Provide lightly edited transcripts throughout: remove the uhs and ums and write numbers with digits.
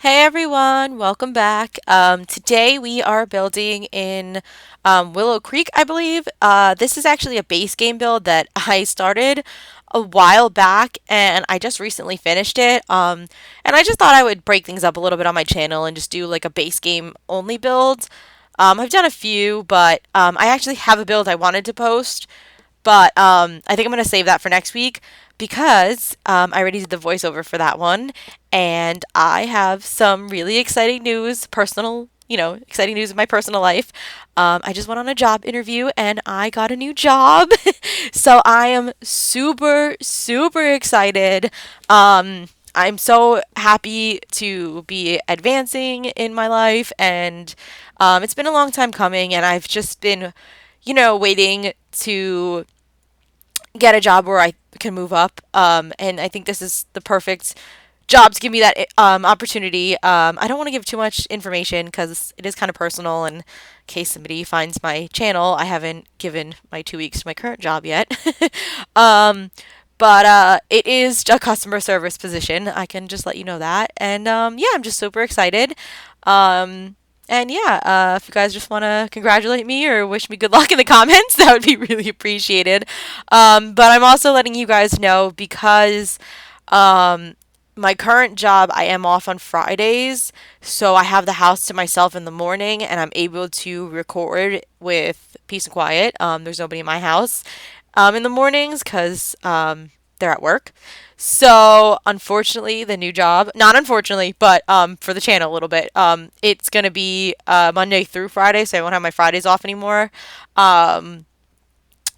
Hey everyone, welcome back. Today we are building in Willow Creek, I believe. This is actually a base game build that I started a while back and I just recently finished it. And I just thought I would break things up a little bit on my channel and just do like a base game only build. I've done a few, but I actually have a build I wanted to post. But I think I'm going to save that for next week because I already did the voiceover for that one. And I have some really exciting news, exciting news in my personal life. I just went on a job interview and I got a new job. So I am super, super excited. I'm so happy to be advancing in my life, and it's been a long time coming, and I've just been waiting to get a job where I can move up. And I think this is the perfect job to give me that opportunity. I don't want to give too much information because it is kind of personal. And in case somebody finds my channel, I haven't given my 2 weeks to my current job yet. um, but it is a customer service position. I can just let you know that. And yeah, I'm just super excited. Um, and yeah, if you guys just want to congratulate me or wish me good luck in the comments, that would be really appreciated. But I'm also letting you guys know because um, my current job, I am off on Fridays, so I have the house to myself in the morning and I'm able to record with peace and quiet. There's nobody in my house in the mornings because they're at work. So unfortunately, the new job, not unfortunately, but for the channel a little bit, it's gonna be Monday through Friday, so I won't have my Fridays off anymore. Um,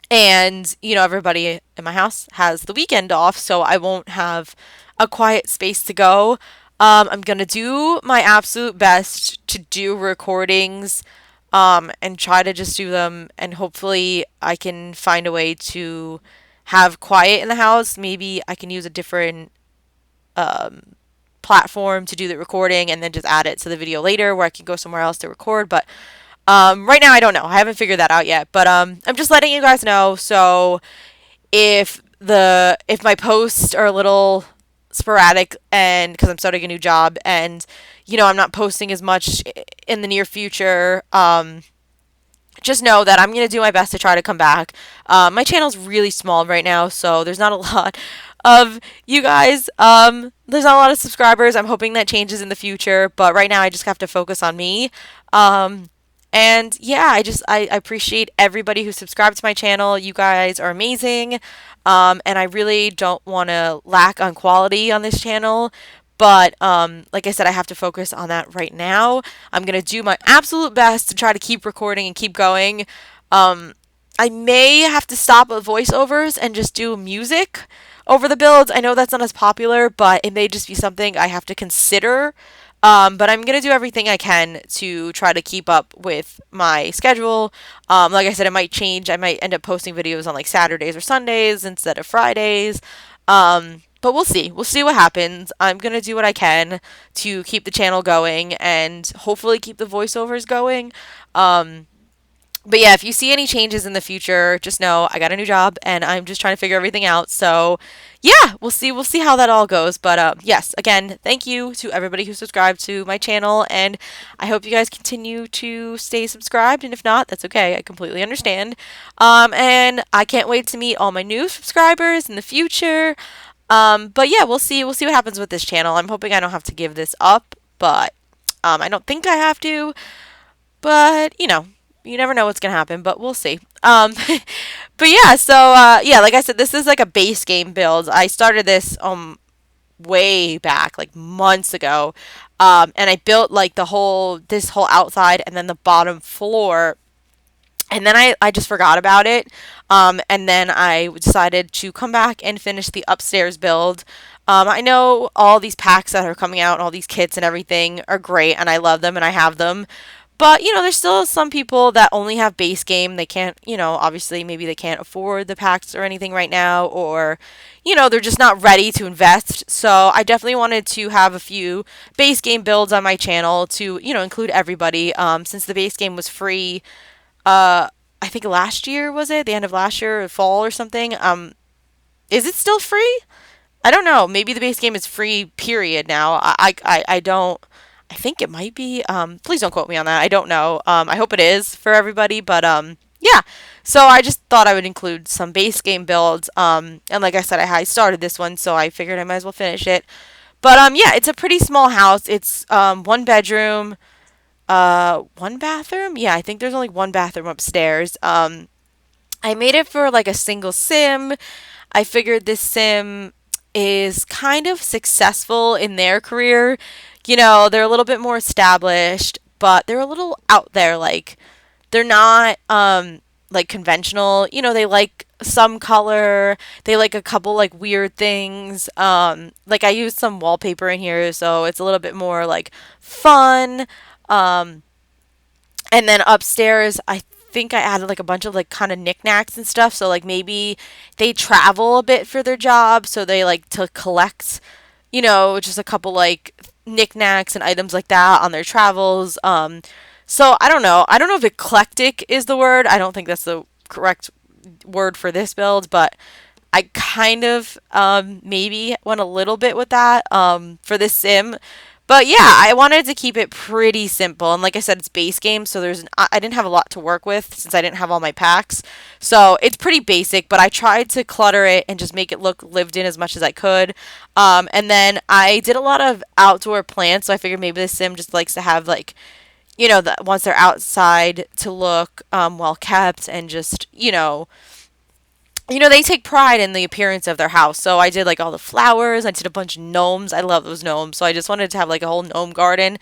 and everybody in my house has the weekend off, so I won't have a quiet space to go. I'm gonna do my absolute best to do recordings and try to just do them, and hopefully I can find a way to have quiet in the house. Maybe I can use a different platform to do the recording and then just add it to the video later where I can go somewhere else to record. But right now I don't know. I haven't figured that out yet. But I'm just letting you guys know. So if my posts are a little sporadic, and because I'm starting a new job and I'm not posting as much in the near future, just know that I'm going to do my best to try to come back. My channel's really small right now, so there's not a lot of you guys. There's not a lot of subscribers. I'm hoping that changes in the future, but right now I just have to focus on me. Um, and yeah, I appreciate everybody who subscribed to my channel. You guys are amazing. And I really don't want to lack on quality on this channel. But like I said, I have to focus on that right now. I'm going to do my absolute best to try to keep recording and keep going. Um, I may have to stop with voiceovers and just do music over the builds. I know that's not as popular, but it may just be something I have to consider. But I'm going to do everything I can to try to keep up with my schedule. Like I said, it might change. I might end up posting videos on like Saturdays or Sundays instead of Fridays. But we'll see. We'll see what happens. I'm going to do what I can to keep the channel going and hopefully keep the voiceovers going. Um, but yeah, if you see any changes in the future, just know I got a new job and I'm just trying to figure everything out. So yeah, we'll see. We'll see how that all goes. But yes, again, thank you to everybody who subscribed to my channel, and I hope you guys continue to stay subscribed. And if not, that's okay. I completely understand. And I can't wait to meet all my new subscribers in the future. But yeah, we'll see. We'll see what happens with this channel. I'm hoping I don't have to give this up, but I don't think I have to. But you never know what's gonna happen. But we'll see. But yeah. So yeah, like I said, this is like a base game build. I started this way back, like months ago, and I built like this whole outside and then the bottom floor, and then I just forgot about it. And then I decided to come back and finish the upstairs build. I know all these packs that are coming out and all these kits and everything are great, and I love them and I have them. But, there's still some people that only have base game. They can't, obviously maybe they can't afford the packs or anything right now, or, they're just not ready to invest. So I definitely wanted to have a few base game builds on my channel to, include everybody. Since the base game was free, I think last year, was it? The end of last year, or fall or something. Is it still free? I don't know. Maybe the base game is free, period, now. I don't. I think it might be. Please don't quote me on that. I don't know. I hope it is for everybody, but yeah. So I just thought I would include some base game builds. And like I said, I started this one, so I figured I might as well finish it. But yeah, it's a pretty small house. It's one bedroom, one bathroom. Yeah, I think there's only one bathroom upstairs. I made it for like a single sim. I figured this sim is kind of successful in their career. You know, they're a little bit more established, but they're a little out there. Like, they're not like conventional. You know, they like some color. They like a couple like weird things. Like I used some wallpaper in here, so it's a little bit more like fun. Um, and then upstairs, I think I added like a bunch of like kind of knickknacks and stuff. So like maybe they travel a bit for their job, so they like to collect, just a couple like knickknacks and items like that on their travels. So I don't know. I don't know if eclectic is the word. I don't think that's the correct word for this build, but I kind of maybe went a little bit with that for this sim. But yeah, I wanted to keep it pretty simple. And like I said, it's base game, so I didn't have a lot to work with since I didn't have all my packs. So it's pretty basic, but I tried to clutter it and just make it look lived in as much as I could. And then I did a lot of outdoor plants, so I figured maybe the sim just likes to have like, once they're outside to look well kept and just, they take pride in the appearance of their house. So I did like all the flowers. I did a bunch of gnomes. I love those gnomes. So I just wanted to have like a whole gnome garden.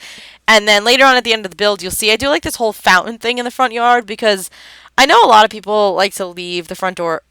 And then later on at the end of the build, you'll see I do like this whole fountain thing in the front yard because I know a lot of people like to leave the front yard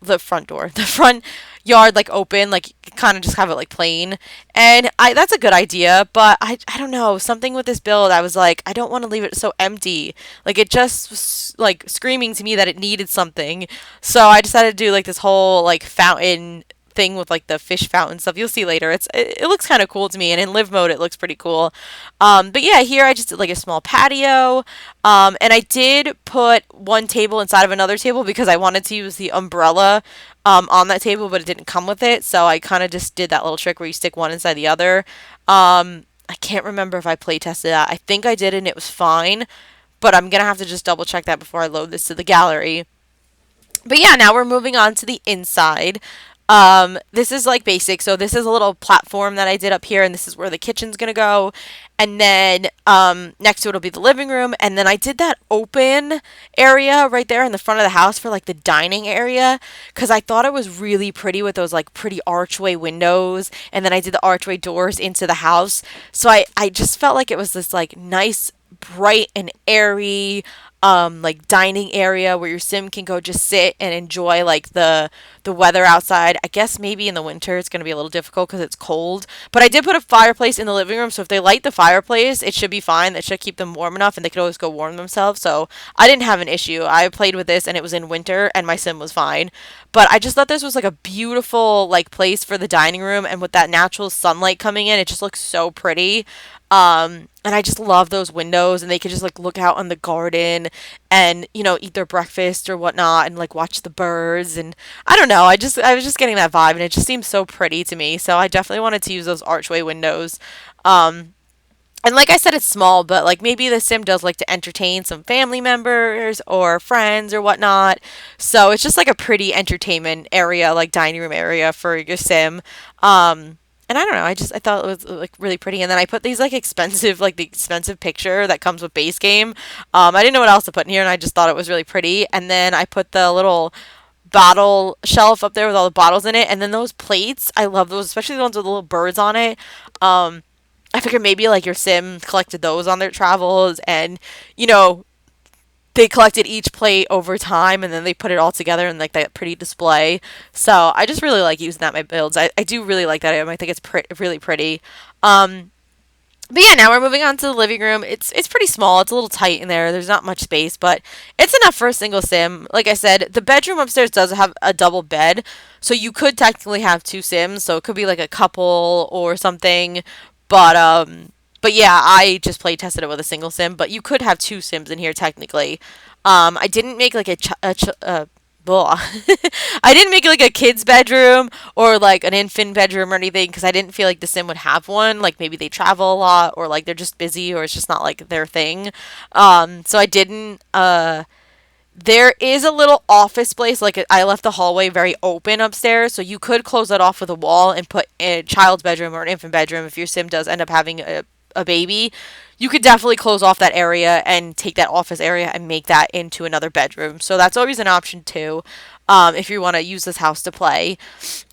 like open, like kind of just have it like plain. And that's a good idea, but I don't know, something with this build, I was like, I don't want to leave it so empty. Like it just was like screaming to me that it needed something. So I decided to do like this whole like fountain thing with like the fish fountain stuff. You'll see later. It looks kind of cool to me, and in live mode it looks pretty cool. But yeah, here I just did like a small patio. And I did put one table inside of another table because I wanted to use the umbrella on that table, but it didn't come with it. So I kind of just did that little trick where you stick one inside the other. I can't remember if I play tested that. I think I did, and it was fine. But I'm gonna have to just double check that before I load this to the gallery. But yeah, now we're moving on to the inside. This is like basic. So this is a little platform that I did up here, and this is where the kitchen's gonna go. And then next to it will be the living room. And then I did that open area right there in the front of the house for like the dining area because I thought it was really pretty with those like pretty archway windows. And then I did the archway doors into the house. So I just felt like it was this like nice, bright and airy like dining area where your sim can go just sit and enjoy like the weather outside. I guess maybe in the winter it's going to be a little difficult because it's cold, but I did put a fireplace in the living room, so if they light the fireplace it should be fine. That should keep them warm enough and they could always go warm themselves. So I didn't have an issue. I played with this and it was in winter and my sim was fine. But I just thought this was like a beautiful like place for the dining room, and with that natural sunlight coming in, it just looks so pretty. And I just love those windows, and they could just like look out on the garden and, eat their breakfast or whatnot and like watch the birds. And I don't know, I was just getting that vibe, and it just seems so pretty to me. So I definitely wanted to use those archway windows. Um, and like I said, it's small, but like maybe the sim does like to entertain some family members or friends or whatnot. So it's just like a pretty entertainment area, like dining room area for your sim. And I don't know, I thought it was like really pretty. And then I put these like expensive, like the expensive picture that comes with base game. I didn't know what else to put in here, and I just thought it was really pretty. And then I put the little bottle shelf up there with all the bottles in it, and then those plates, I love those, especially the ones with the little birds on it. I figured maybe like your sim collected those on their travels, and you know they collected each plate over time, and then they put it all together in like that pretty display. So I just really like using that in my builds. I do really like that item. I think it's really pretty. Um, but yeah, now we're moving on to the living room. It's pretty small. It's a little tight in there. There's not much space, but it's enough for a single sim. Like I said, the bedroom upstairs does have a double bed, so you could technically have two sims. So it could be like a couple or something. But but yeah, I just play tested it with a single sim. But you could have two sims in here technically. I didn't make like blah. I didn't make it like a kid's bedroom or like an infant bedroom or anything because I didn't feel like the sim would have one. Like maybe they travel a lot or like they're just busy or it's just not like their thing. So I didn't. There is a little office place. Like I left the hallway very open upstairs, so you could close that off with a wall and put a child's bedroom or an infant bedroom if your sim does end up having a baby. You could definitely close off that area and take that office area and make that into another bedroom. So that's always an option too, if you want to use this house to play.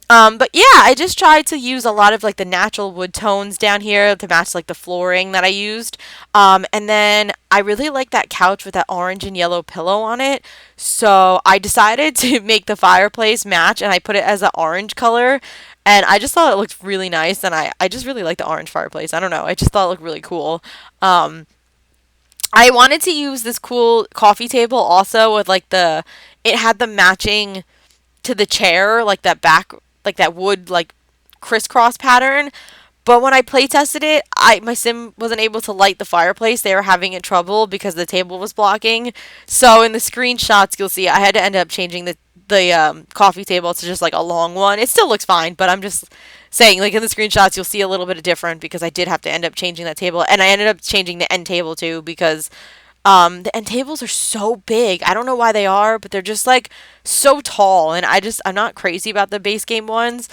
But yeah, I just tried to use a lot of like the natural wood tones down here to match like the flooring that I used. And then I really like that couch with that orange and yellow pillow on it. So I decided to make the fireplace match and I put it as an orange color. And I just thought it looked really nice. And I just really like the orange fireplace. I don't know. I just thought it looked really cool. Um, I wanted to use this cool coffee table also with like it had the matching to the chair, like that back, like that wood, like crisscross pattern. But when I play tested it, my sim wasn't able to light the fireplace. They were having it trouble because the table was blocking. So in the screenshots, you'll see I had to end up changing the coffee table to just like a long one. It still looks fine, but I'm just saying, like in the screenshots, you'll see a little bit of different because I did have to end up changing that table, and I ended up changing the end table too because the end tables are so big. I don't know why they are, but they're just like so tall, and I'm not crazy about the base game ones.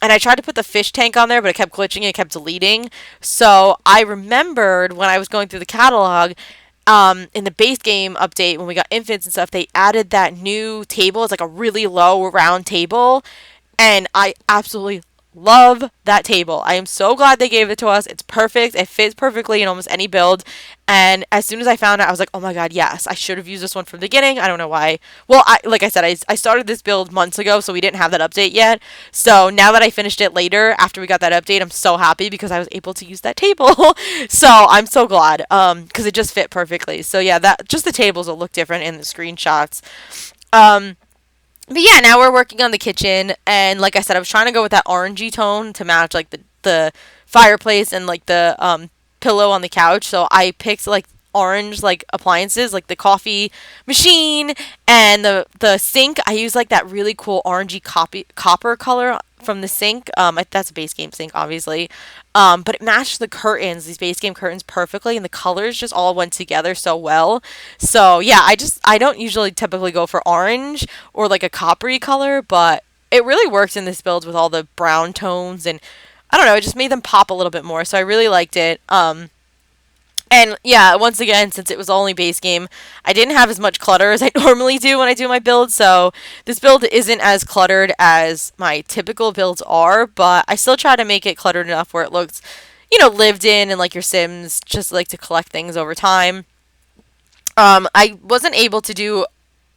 And I tried to put the fish tank on there, but it kept glitching and it kept deleting. So I remembered when I was going through the catalog, in the base game update when we got infants and stuff, they added that new table. It's like a really low round table, and I absolutely love that table. I am so glad they gave it to us. It's perfect. It fits perfectly in almost any build. And as soon as I found it, I was like, oh my god, yes, I should have used this one from the beginning. I don't know why. Well, like I said, I started this build months ago, so we didn't have that update yet. So now that I finished it later, after we got that update, I'm so happy because I was able to use that table. So I'm so glad, because it just fit perfectly. So yeah, that just the tables will look different in the screenshots. Um, but yeah, now we're working on the kitchen, and like I said, I was trying to go with that orangey tone to match like the fireplace and like the pillow on the couch. So I picked like orange like appliances, like the coffee machine and the sink. I use like that really cool orangey copper color from the sink. That's a base game sink, obviously. But it matched the curtains, these base game curtains, perfectly, and the colors just all went together so well. So yeah, I don't usually typically go for orange or like a coppery color, but it really works in this build with all the brown tones, and I don't know, it just made them pop a little bit more. So I really liked it. And yeah, once again, since it was only base game, I didn't have as much clutter as I normally do when I do my build. So this build isn't as cluttered as my typical builds are, but I still try to make it cluttered enough where it looks, lived in, and like your Sims just like to collect things over time. I wasn't able to do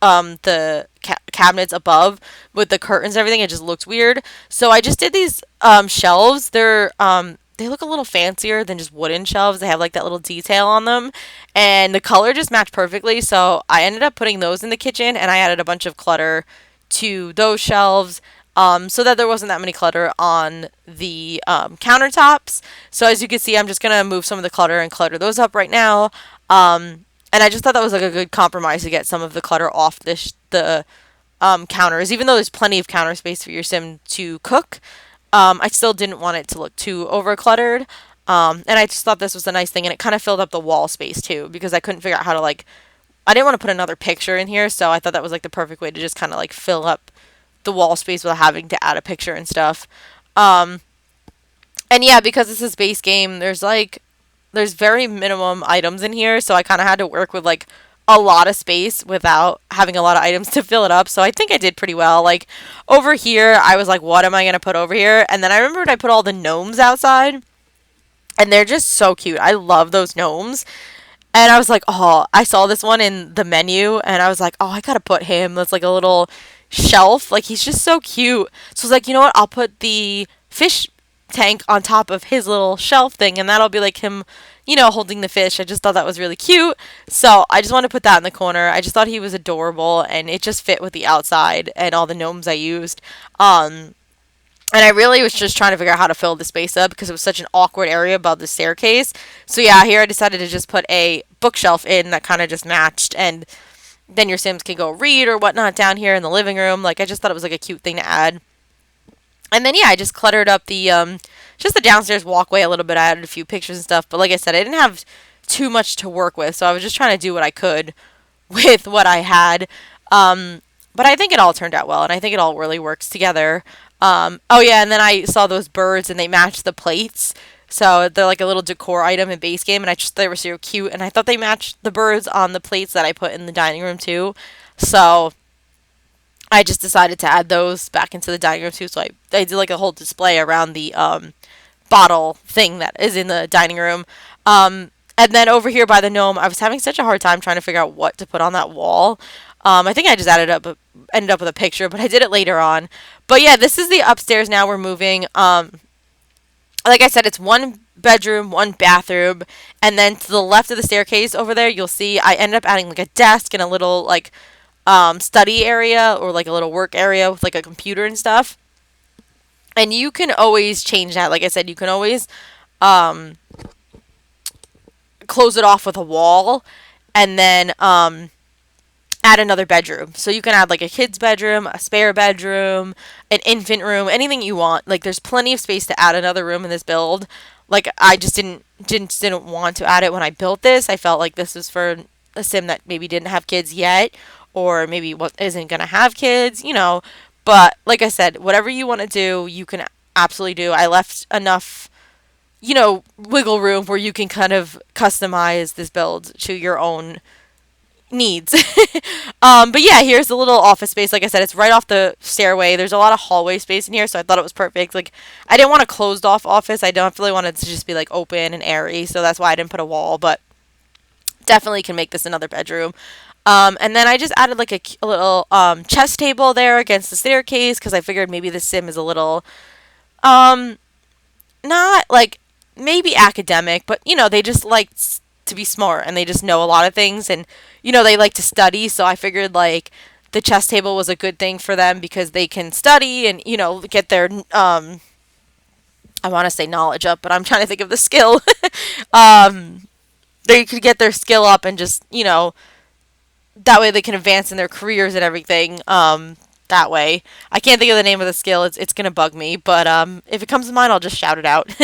the cabinets above with the curtains and everything. It just looked weird. So I just did these shelves. They look a little fancier than just wooden shelves. They have like that little detail on them, and the color just matched perfectly. So I ended up putting those in the kitchen, and I added a bunch of clutter to those shelves, so that there wasn't that many clutter on the countertops. So as you can see, I'm just gonna move some of the clutter and clutter those up right now. And I just thought that was like a good compromise to get some of the clutter off the counters, even though there's plenty of counter space for your sim to cook. I still didn't want it to look too over cluttered. And I just thought this was a nice thing, and it kind of filled up the wall space too, because I couldn't figure out how to I didn't want to put another picture in here, so I thought that was like the perfect way to just kind of like fill up the wall space without having to add a picture and stuff. And yeah, because this is base game, there's very minimum items in here, so I kind of had to work with like a lot of space without having a lot of items to fill it up. So I think I did pretty well. Like over here, I was like, what am I going to put over here? And then I remembered I put all the gnomes outside, and they're just so cute. I love those gnomes. And I was like, oh, I saw this one in the menu, and I was like, oh, I got to put him. That's like a little shelf. Like, he's just so cute. So I was like, you know what? I'll put the fish tank on top of his little shelf thing, and that'll be like him, holding the fish. I just thought that was really cute. So I just wanted to put that in the corner. I just thought he was adorable, and it just fit with the outside and all the gnomes I used. And I really was just trying to figure out how to fill the space up because it was such an awkward area above the staircase. So yeah, here I decided to just put a bookshelf in that kind of just matched. And then your Sims can go read or whatnot down here in the living room. Like, I just thought it was like a cute thing to add. And then, yeah, I just cluttered up the just the downstairs walkway a little bit. I added a few pictures and stuff, but like I said, I didn't have too much to work with, so I was just trying to do what I could with what I had. But I think it all turned out well, and I think it all really works together. Oh yeah, and then I saw those birds, and they matched the plates. So they're like a little decor item in base game, and I just they were so cute, and I thought they matched the birds on the plates that I put in the dining room too. So I just decided to add those back into the dining room too. So I did like a whole display around the bottle thing that is in the dining room. And then over here by the gnome, I was having such a hard time trying to figure out what to put on that wall. I think I just ended up with a picture, but I did it later on. But yeah, this is the upstairs now. We're moving. Like I said, it's one bedroom, one bathroom, and then to the left of the staircase over there, you'll see I ended up adding like a desk and a little like study area or like a little work area with like a computer and stuff. And you can always change that. Like I said, you can always close it off with a wall and then add another bedroom. So you can add like a kid's bedroom, a spare bedroom, an infant room, anything you want. Like there's plenty of space to add another room in this build. Like I just didn't want to add it when I built this. I felt like this was for a sim that maybe didn't have kids yet or maybe what isn't going to have kids, you know. But like I said, whatever you want to do, you can absolutely do. I left enough, you know, wiggle room where you can kind of customize this build to your own needs. But yeah, here's the little office space. Like I said, it's right off the stairway. There's a lot of hallway space in here, so I thought it was perfect. Like, I didn't want a closed off office. I don't really want it to just be like open and airy, so that's why I didn't put a wall, but definitely can make this another bedroom. And then I just added like a little chess table there against the staircase because I figured maybe the sim is a little not like maybe academic, but you know, they just like to be smart and they just know a lot of things and you know, they like to study, so I figured like the chess table was a good thing for them because they can study and you know, get their I want to say knowledge up, but I'm trying to think of the skill. They could get their skill up and just, you know, that way they can advance in their careers and everything. That way, I can't think of the name of the skill. It's gonna bug me, but if it comes to mind, I'll just shout it out.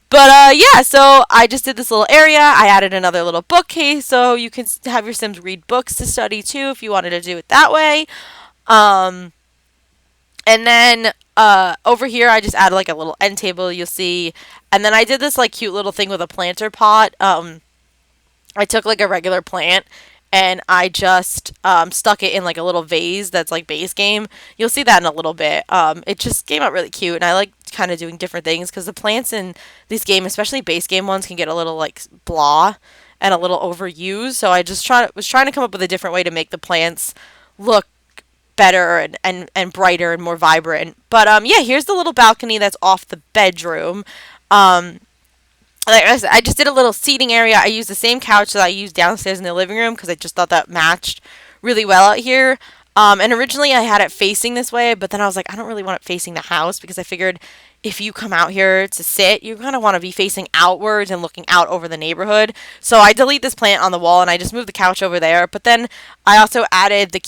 But yeah, so I just did this little area. I added another little bookcase, so you can have your Sims read books to study too, if you wanted to do it that way. And then over here, I just added like a little end table. You'll see, and then I did this like cute little thing with a planter pot. I took like a regular plant and I just stuck it in like a little vase that's like base game. You'll see that in a little bit. It just came out really cute, and I like kind of doing different things because the plants in these games, especially base game ones, can get a little like blah and a little overused. So I just was trying to come up with a different way to make the plants look better and brighter and more vibrant. But yeah, here's the little balcony that's off the bedroom. Like I said, I just did a little seating area. I used the same couch that I used downstairs in the living room because I just thought that matched really well out here. And originally I had it facing this way, but then I was like, I don't really want it facing the house because I figured if you come out here to sit, you kind of want to be facing outwards and looking out over the neighborhood. So I delete this plant on the wall and I just moved the couch over there. But then I also added the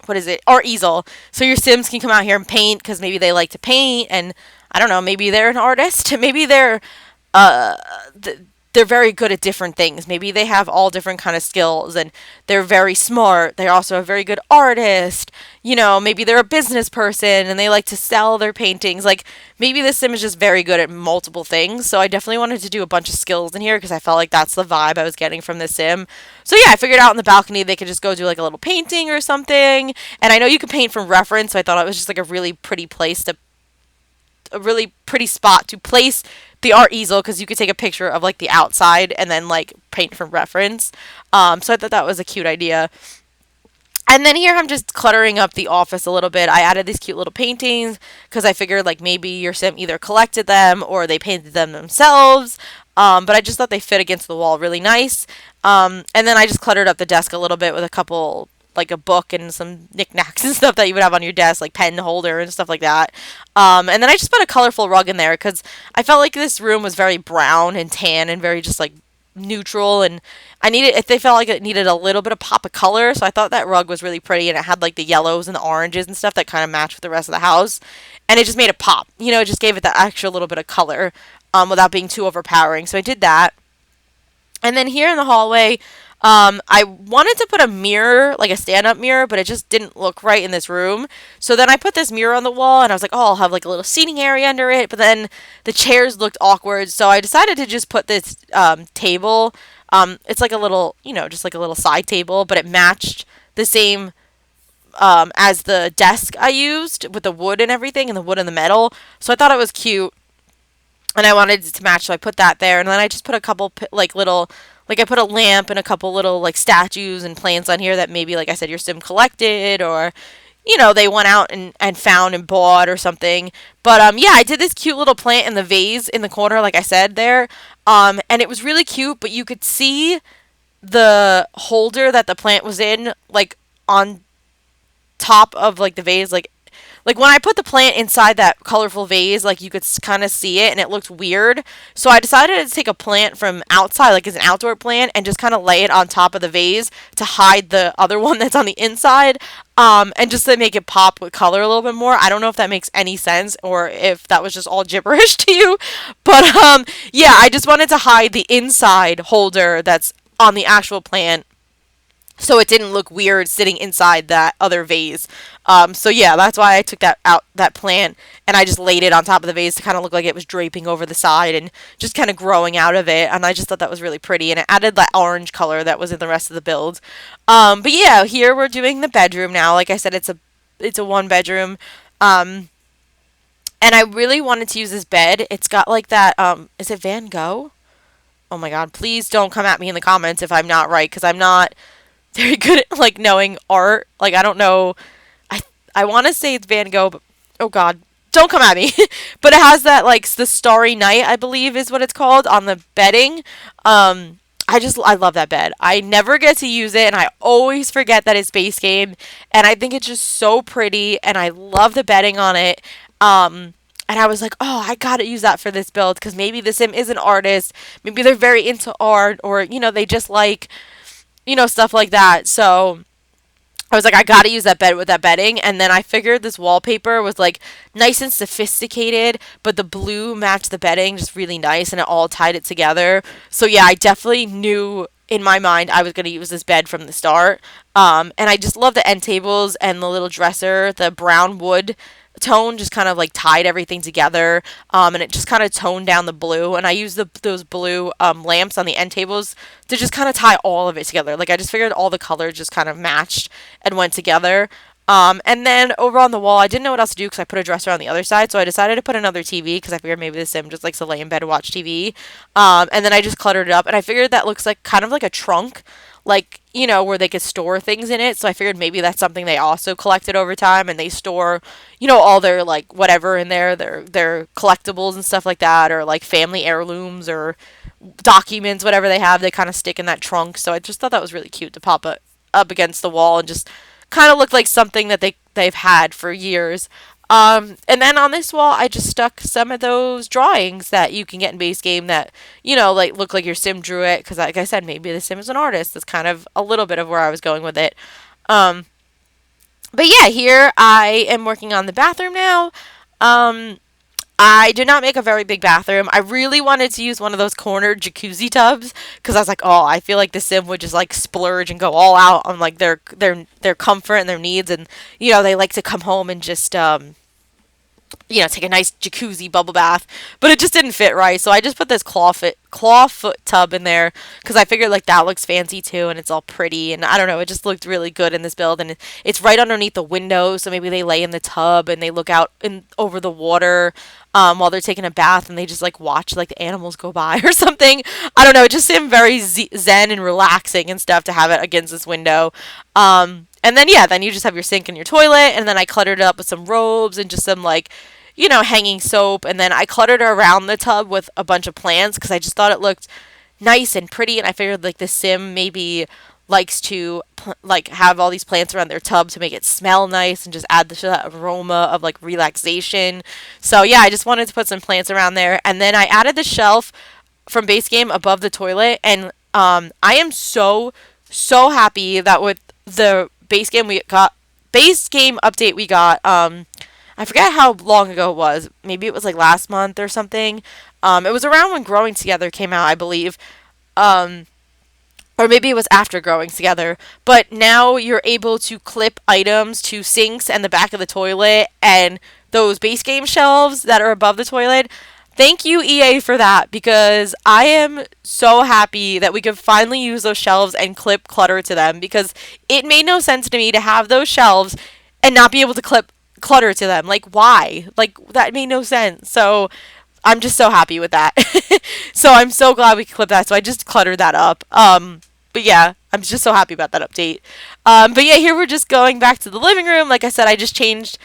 what is it? Art easel. So your Sims can come out here and paint because maybe they like to paint, and I don't know, maybe they're an artist. Maybe they're very good at different things. Maybe they have all different kind of skills and they're very smart. They're also a very good artist. You know, maybe they're a business person and they like to sell their paintings. Like maybe this sim is just very good at multiple things. So I definitely wanted to do a bunch of skills in here because I felt like that's the vibe I was getting from this sim. So yeah, I figured out in the balcony they could just go do like a little painting or something. And I know you can paint from reference, so I thought it was just like a really pretty spot to place the art easel because you could take a picture of like the outside and then like paint from reference. So I thought that was a cute idea. And then here I'm just cluttering up the office a little bit. I added these cute little paintings because I figured like maybe your sim either collected them or they painted them themselves. But I just thought they fit against the wall really nice. And then I just cluttered up the desk a little bit with a couple like a book and some knickknacks and stuff that you would have on your desk, like pen holder and stuff like that. And then I just put a colorful rug in there because I felt like this room was very brown and tan and very just like neutral, and they felt like it needed a little bit of pop of color, so I thought that rug was really pretty, and it had like the yellows and the oranges and stuff that kind of matched with the rest of the house, and it just made it pop. It just gave it that extra little bit of color, without being too overpowering. So I did that. And then here in the hallway, I wanted to put a mirror, like a stand-up mirror, but it just didn't look right in this room. So then I put this mirror on the wall, and I was like, oh, I'll have like a little seating area under it. But then the chairs looked awkward, so I decided to just put this table. It's like a little, just like a little side table, but it matched the same as the desk I used with the wood and everything, and the wood and the metal. So I thought it was cute, and I wanted it to match, so I put that there. And then I just put a couple like little, like I put a lamp and a couple little like statues and plants on here that maybe, like I said, your sim collected, or they went out and found and bought or something. But yeah, I did this cute little plant in the vase in the corner, like I said there. And it was really cute, but you could see the holder that the plant was in, like on top of like the vase, like when I put the plant inside that colorful vase, like you could kind of see it, and it looked weird. So I decided to take a plant from outside, like as an outdoor plant, and just kind of lay it on top of the vase to hide the other one that's on the inside, and just to make it pop with color a little bit more. I don't know if that makes any sense, or if that was just all gibberish to you, but yeah, I just wanted to hide the inside holder that's on the actual plant, so it didn't look weird sitting inside that other vase. So yeah, that's why I took that plant, and I just laid it on top of the vase to kind of look like it was draping over the side and just kind of growing out of it. And I just thought that was really pretty, and it added that orange color that was in the rest of the build. But yeah, here we're doing the bedroom now. Like I said, it's a one bedroom. And I really wanted to use this bed. It's got like that. Is it Van Gogh? Oh my God! Please don't come at me in the comments if I'm not right, because I'm not very good at like knowing art. Like I don't know. I want to say it's Van Gogh, but oh God, don't come at me. But it has that like the Starry Night, I believe is what it's called, on the bedding. I love that bed. I never get to use it, and I always forget that it's base game. And I think it's just so pretty, and I love the bedding on it. And I was like, oh, I gotta use that for this build, because maybe the sim is an artist. Maybe they're very into art, or they just like stuff like that. So I was like, I gotta use that bed with that bedding. And then I figured this wallpaper was like nice and sophisticated, but the blue matched the bedding just really nice, and it all tied it together. So yeah, I definitely knew in my mind I was gonna use this bed from the start. And I just love the end tables and the little dresser. The brown wood tone just kind of like tied everything together, and it just kind of toned down the blue, and I used those blue lamps on the end tables to just kind of tie all of it together. Like I just figured all the colors just kind of matched and went together. And then over on the wall, I didn't know what else to do because I put a dresser on the other side, so I decided to put another TV because I figured maybe the sim just likes to lay in bed and watch TV. And then I just cluttered it up, and I figured that looks like kind of like a trunk, like where they could store things in it. So I figured maybe that's something they also collected over time, and they store all their like whatever in there, their collectibles and stuff like that, or like family heirlooms or documents, whatever they have, they kind of stick in that trunk. So I just thought that was really cute to pop it up against the wall and just kind of look like something that they've had for years. And then on this wall, I just stuck some of those drawings that you can get in base game that, like look like your sim drew it. Because like I said, maybe the sim is an artist. That's kind of a little bit of where I was going with it. But yeah, here I am working on the bathroom now. I did not make a very big bathroom. I really wanted to use one of those corner jacuzzi tubs because I was like, oh, I feel like the sim would just like splurge and go all out on like their comfort and their needs, and they like to come home and just take a nice jacuzzi bubble bath, but it just didn't fit right. So I just put this claw foot tub in there because I figured like that looks fancy too, and it's all pretty, and I don't know, it just looked really good in this build, and it's right underneath the window, so maybe they lay in the tub and they look out over the water while they're taking a bath, and they just like watch like the animals go by or something. I don't know, it just seemed very zen and relaxing and stuff to have it against this window. And then yeah, then you just have your sink and your toilet, and then I cluttered it up with some robes and just some like hanging soap, and then I cluttered around the tub with a bunch of plants because I just thought it looked nice and pretty, and I figured like the sim maybe likes to like have all these plants around their tub to make it smell nice and just add that aroma of like relaxation. So yeah, I just wanted to put some plants around there, and then I added the shelf from base game above the toilet, and I am so happy that with the base game update we got, I forget how long ago it was. Maybe it was like last month or something. It was around when Growing Together came out, I believe. Um, or maybe it was after Growing Together. But now you're able to clip items to sinks and the back of the toilet and those base game shelves that are above the toilet. Thank you, EA, for that, because I am so happy that we could finally use those shelves and clip clutter to them, because it made no sense to me to have those shelves and not be able to clip clutter to them. Like, why? Like, that made no sense. So I'm just so happy with that. So I'm so glad we could clip that. So I just cluttered that up. But yeah, I'm just so happy about that update. But yeah, here we're just going back to the living room. Like I said, I just changed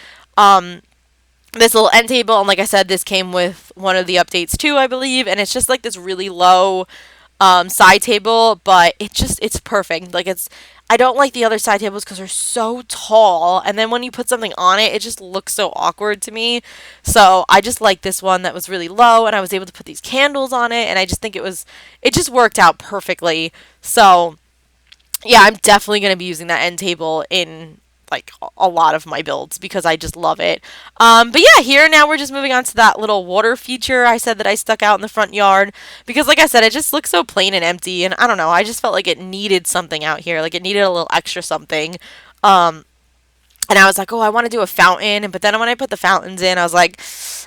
this little end table, and like I said, this came with one of the updates too, I believe, and it's just like this really low side table, but it's perfect. Like, I don't like the other side tables because they're so tall, and then when you put something on it, it just looks so awkward to me. So I just like this one that was really low, and I was able to put these candles on it, and I just think it just worked out perfectly. So yeah, I'm definitely going to be using that end table in like a lot of my builds because I just love it. But yeah, here now we're just moving on to that little water feature I said that I stuck out in the front yard, because like I said, it just looks so plain and empty, and I don't know, I just felt like it needed something out here, like it needed a little extra something. Um, and I was like, oh, I want to do a fountain. But then when I put the fountains in, I was like,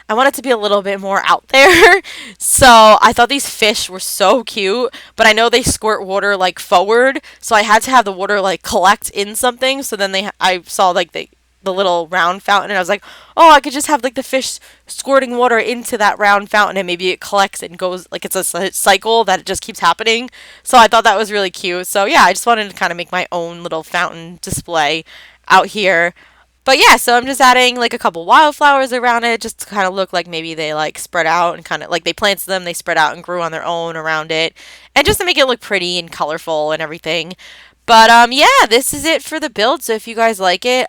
I want it to be a little bit more out there. So I thought these fish were so cute, but I know they squirt water like forward, so I had to have the water like collect in something. So then I saw like the little round fountain, and I was like, oh, I could just have like the fish squirting water into that round fountain, and maybe it collects and goes, like it's a cycle that it just keeps happening. So I thought that was really cute. So yeah, I just wanted to kind of make my own little fountain display out here. But yeah, so I'm just adding like a couple wildflowers around it just to kind of look like maybe they like spread out and kind of like they planted them, they spread out and grew on their own around it. And just to make it look pretty and colorful and everything. But yeah, this is it for the build. So if you guys like it,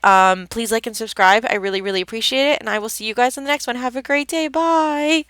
please like and subscribe. I really appreciate it, and I will see you guys in the next one. Have a great day. Bye.